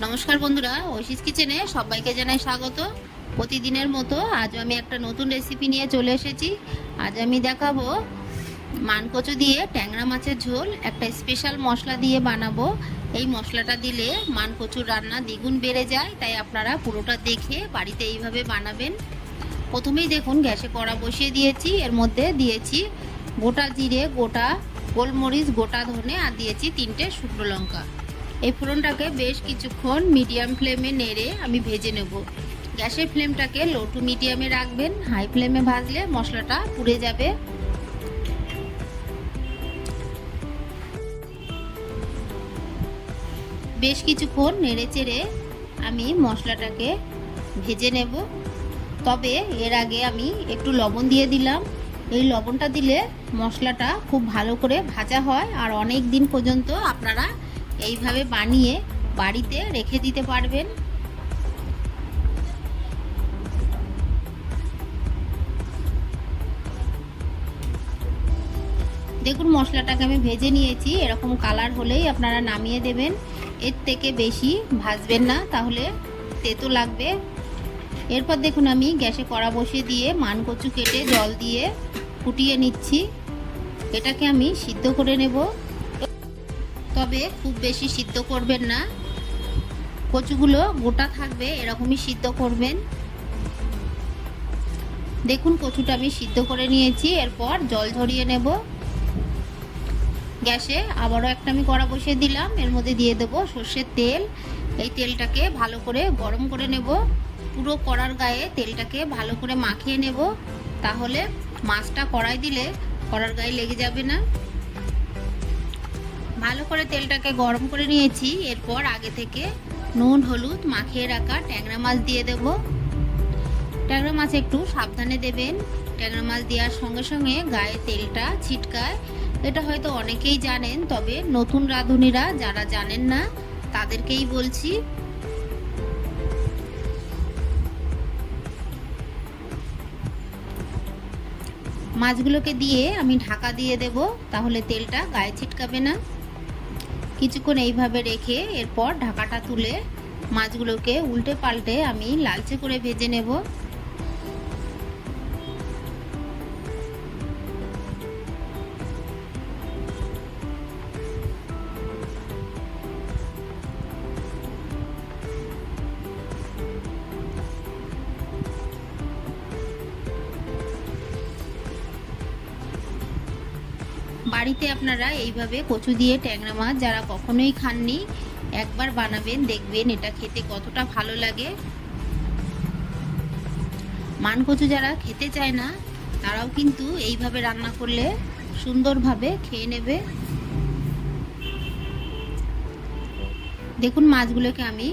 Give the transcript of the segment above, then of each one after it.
নমস্কার বন্ধুরা, ঐশীস কিচেনে সবাইকে জানাই স্বাগত। প্রতিদিনের মতো আজ আমি একটা নতুন রেসিপি নিয়ে চলে এসেছি। আজ আমি দেখাবো মানকচু দিয়ে ট্যাংরা মাছের ঝোল একটা স্পেশাল মশলা দিয়ে বানাবো। এই মশলাটা দিলে মানকচুর রান্না দ্বিগুণ বেড়ে যায়, তাই আপনারা পুরোটা দেখে বাড়িতে এইভাবে বানাবেন। প্রথমেই দেখুন গ্যাসে কড়া বসিয়ে দিয়েছি, এর মধ্যে দিয়েছি গোটা জিরে, গোটা গোলমরিচ, গোটা ধনে আর দিয়েছি 3টে শুকনো লঙ্কা। এই ফোড়নটাকে বেশ কিছুক্ষণ মিডিয়াম ফ্লেমে নেড়ে আমি ভেজে নেব। গ্যাসের ফ্লেমটাকে লো টু মিডিয়ামে রাখবেন, হাই ফ্লেমে ভাজলে মশলাটা পুড়ে যাবে। বেশ কিছুক্ষণ নেড়ে চেড়ে আমি মশলাটাকে ভেজে নেব। তবে এর আগে আমি একটু লবণ দিয়ে দিলাম। এই লবণটা দিলে মশলাটা খুব ভালো করে ভাজা হয় আর অনেক দিন পর্যন্ত আপনারা এইভাবে বানিয়ে বাড়িতে রেখে দিতে পারবেন। দেখুন মশলাটাকে আমি ভেজে নিয়েছি, এরকম কালার হলেই আপনারা নামিয়ে দেবেন। এর থেকে বেশি ভাজবেন না, তাহলে তেতো লাগবে। এরপর দেখুন আমি গ্যাসে কড়া বসিয়ে দিয়ে মানকচু কেটে জল দিয়ে ফুটিয়ে নিচ্ছি। এটাকে আমি সিদ্ধ করে নেব, তবে খুব বেশি সিদ্ধ করবেন না। কচুগুলো গোটা থাকবে এরকমই সিদ্ধ করবেন। দেখুন কচুটা আমি সিদ্ধ করে নিয়েছি, এরপর জল ঝরিয়ে নেব। গ্যাসে আবারও একটা আমি কড়া বসিয়ে দিলাম, এর মধ্যে দিয়ে দেবো সর্ষের তেল। এই তেলটাকে ভালো করে গরম করে নেব। পুরো কড়ার গায়ে তেলটাকে ভালো করে মাখিয়ে নেব, তাহলে মাছটা কড়াই দিলে কড়ার গায়ে লেগে যাবে না। ভালো করে তেলটাকে গরম করে নিয়েছি, এরপর আগে থেকে নুন হলুদ মাখিয়ে রাখা ট্যাংরা মাছ দিয়ে দেব। ট্যাংরা মাছ একটু সাবধানে দেবেন, ট্যাংরা মাছ দেওয়ার সঙ্গে সঙ্গে গায়ে তেলটা ছিটকায়। এটা হয়তো অনেকেই জানেন, তবে নতুন রাঁধুনিরা যারা জানেন না তাদেরকেই বলছি। মাছগুলোকে দিয়ে আমি ঢাকা দিয়ে দেব, তাহলে তেলটা গায়ে ছিটকাবে না। কিছুক্ষণ এইভাবে রেখে এরপর ঢাকাটা তুলে মাছগুলোকে উল্টে পাল্টে আমি লালচে করে ভেজে নেব। বাড়িতে আপনারা এইভাবে কচু দিয়ে ট্যাংরা মাছ যারা কখনোই খাননি, একবার বানাবেন, দেখবেন এটা খেতে কতটা ভালো লাগে। মানকচু যারা খেতে চায় না তারাও কিন্তু এইভাবে রান্না করলে সুন্দরভাবে খেয়ে নেবে। দেখুন মাছগুলোকে আমি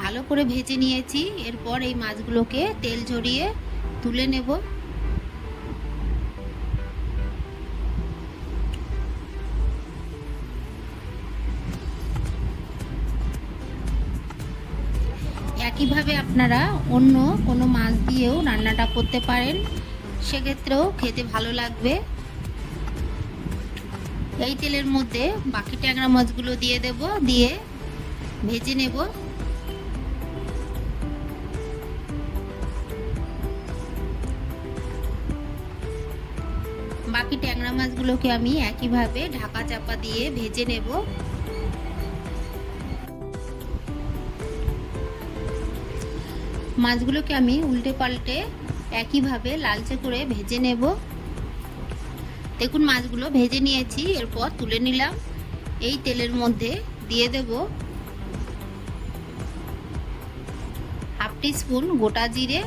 ভালো করে ভেজে নিয়েছি, এরপর এই মাছগুলোকে তেল ঝরিয়ে তুলে নেব। একইভাবে আপনারা অন্য কোনো মাছ দিয়েও রান্নাটা করতে পারেন, সেক্ষেত্রেও খেতে ভালো লাগবে। এই তেলের মধ্যে বাকি ট্যাংরা মাছগুলো দিয়ে দেব, দিয়ে ভেজে নেব। বাকি ট্যাংরা মাছগুলোকে আমি একইভাবে ঢাকা চাপা দিয়ে ভেজে নেব। মাছগুলোকে আমি উল্টে পাল্টে একইভাবে লালচে করে ভেজে নেব। দেখুন মাছগুলো ভেজে নিয়েছি, এরপর তুলে নিলাম। এই তেলের মধ্যে দিয়ে দেব হাফ টিস্পুন গোটা জিরে,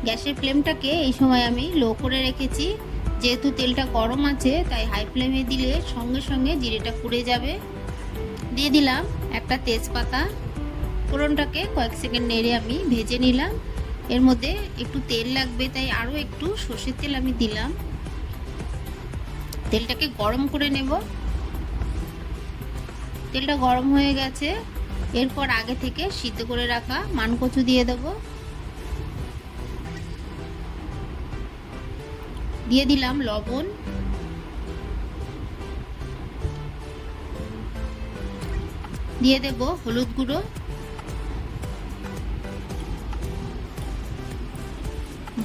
গ্যাসের ফ্লেমটাকে এই সময় আমি লো করে রেখেছি। যেহেতু তেলটা গরম আছে তাই হাই ফ্লেমে দিলে সঙ্গে সঙ্গে জিরেটা পুড়ে যাবে। দিয়ে দিলাম একটা তেজপাতা। ফোড়নটাকে কয়েক সেকেন্ড নেড়ে আমি ভেজে নিলাম। এর মধ্যে একটু তেল লাগবে, তাই আরও একটু সর্ষের তেল আমি দিলাম। তেলটাকে গরম করে নেব। তেলটা গরম হয়ে গেছে, এরপর আগে থেকে সিদ্ধ করে রাখা মানকচু দিয়ে দেব। দিয়ে দিলাম লবণ, দিয়ে দেব হলুদ গুঁড়ো,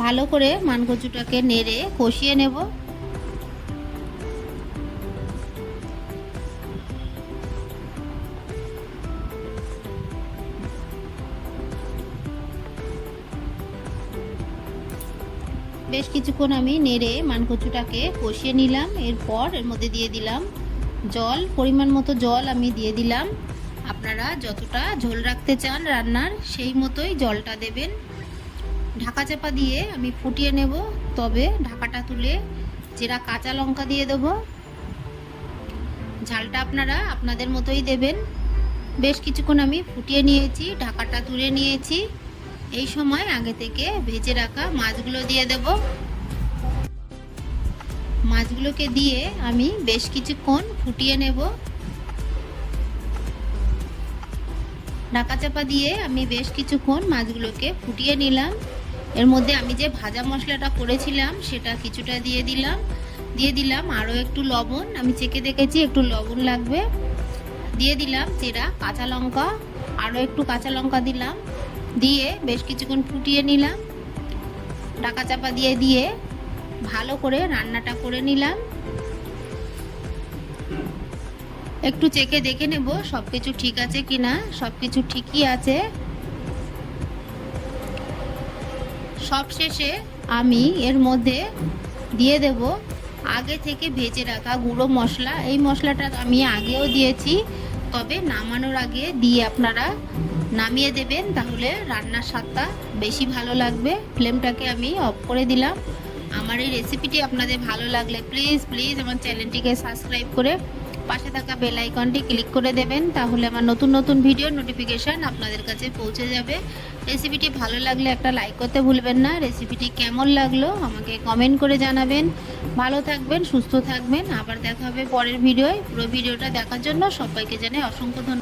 ভালো করে মানকচুটাকে নেড়ে কষিয়ে নেব। বেশ কিছুক্ষণ আমি নেড়ে মানকচুটাকে কষিয়ে নিলাম। এরপর এর মধ্যে দিয়ে দিলাম জল, পরিমাণ মতো জল আমি দিয়ে দিলাম। আপনারা যতটা ঝোল রাখতে চান রান্নার সেই মতোই জলটা দেবেন। ঢাকা চাপা দিয়ে আমি ফুটিয়ে নেব। তবে ঢাকাটা তুলে চেরা কাঁচা লঙ্কা দিয়ে দেব। ঝালটা আপনারা আপনাদের মতোই দেবেন। বেশ কিছুক্ষণ আমি ফুটিয়ে নিয়েছি, ঢাকাটা তুলে নিয়েছি। এই সময় আগে থেকে ভেজে রাখা মাছগুলো দিয়ে দেব। মাছগুলোকে দিয়ে আমি বেশ কিছুক্ষণ ফুটিয়ে নেব। ঢাকা চাপা দিয়ে আমি বেশ কিছুক্ষণ মাছগুলোকে ফুটিয়ে নিলাম। এর মধ্যে আমি যে ভাজা মশলাটা করেছিলাম সেটা কিছুটা দিয়ে দিলাম আরও একটু লবণ, আমি চেখে দেখেছি একটু লবণ লাগবে। দিয়ে দিলাম চেরা কাঁচা লঙ্কা, আরও একটু কাঁচা লঙ্কা দিলাম। দিয়ে বেশ কিছুক্ষণ ফুটিয়ে নিলাম। ঢাকা চাপা দিয়ে ভালো করে রান্নাটা করে নিলাম। একটু চেখে দেখে নেব সবকিছু ঠিক আছে কিনা। সবকিছু ঠিকই আছে। সবশেষে আমি এর মধ্যে দিয়ে দেব আগে থেকে ভেজে রাখা গুঁড়ো মশলা। এই মশলাটা আমি আগেও দিয়েছি, তবে নামানোর আগে দিয়ে আপনারা নামিয়ে দেবেন, তাহলে রান্নার স্বাদটা বেশি ভালো লাগবে। ফ্লেমটাকে আমি অফ করে দিলাম। আমার এই রেসিপিটি আপনাদের ভালো লাগলে প্লিজ আমার চ্যানেলটিকে সাবস্ক্রাইব করে পাশে থাকা বেল আইকনটি ক্লিক করে দেবেন, তাহলে আমার নতুন ভিডিওর নোটিফিকেশান আপনাদের কাছে পৌঁছে যাবে। রেসিপিটি ভালো লাগলে একটা লাইক করতে ভুলবেন না। রেসিপিটি কেমন লাগলো আমাকে কমেন্ট করে জানাবেন। ভালো থাকবেন, সুস্থ থাকবেন। আবার দেখা হবে পরের ভিডিওয়। পুরো ভিডিওটা দেখার জন্য সবাইকে জানাই অসংখ্য ধন্যবাদ।